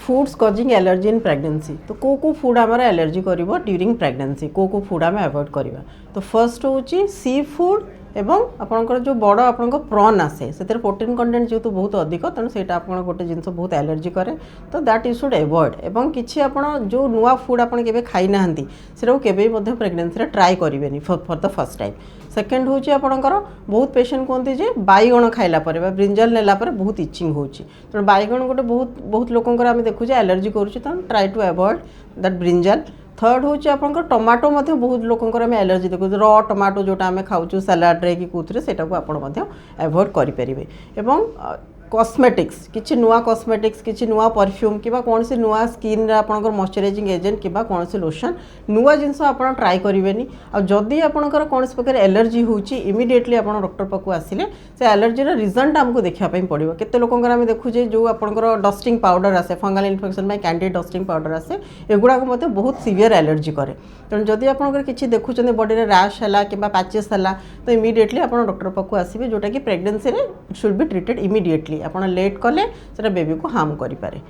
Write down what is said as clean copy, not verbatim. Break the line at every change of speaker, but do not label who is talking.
Foods causing allergy in pregnancy तो को food आम एलर्जी कर ड्यूरिंग प्रेगनेंसी को फूड आम अवॉइड करवा तो फर्स्ट हूँ सी फूड एवं आपंकर जो बड़ आप प्रन आसे से प्रोटीन कंटेंट जेहतु बहुत अधिक तेणु से गोटे जिनस बहुत एलर्जी करे तो दैट यू शुड एवॉइड एवं किसी आप जो नुआ फूड आप खाई ना से केवे प्रेगनेंसी ट्राए करेंगे for the first time second हूँ आपंकर बहुत पेशेंट कहते जे बैगण खाइला ब्रिंजल नेला बहुत इचिंग हो तेणु बैगण गोटे बहुत लोकंर आम देखुचे एलर्जी करुँच try to avoid that brinjal थर्ड हूँ आप टमाटो बहुत लोकंर आम एलर्जी देखो र टमाटो जोटा आम खाऊँ सलाड्रे कि कौन से एवॉइड करेंगे एवं कॉस्मेटिक्स किसी नुआ कॉस्मेटिक्स किसी नुआ परफ्यूम कि कौन से नुआ स्किन आपंकर मॉइस्चराइजिंग एजेंट कि कौन से लोशन नुआ जिनस आप ट्राए करेंगे आदि आपंकर कौन से प्रकार एलर्जी होची इमिडिएटली आप डॉक्टर पाक आसिले से एलर्जीर रिजनटा आमको देखापी पड़ो केते लोकंर आम देखुचे जो आपंकर डस्टिंग पाउडर आसे fungal infection candy dusting powder आसे एगुड़ा बहुत सीवियर एलर्जी करे तेणु जदि आपंकर किसी देखुं बॉडी में रैश है कि पैचेस है तो इमिडिएटली आप डॉक्टर पाक आसवे जोटा कि pregnancy should be treated immediately आप लेट कले बेबी को हार्म करें।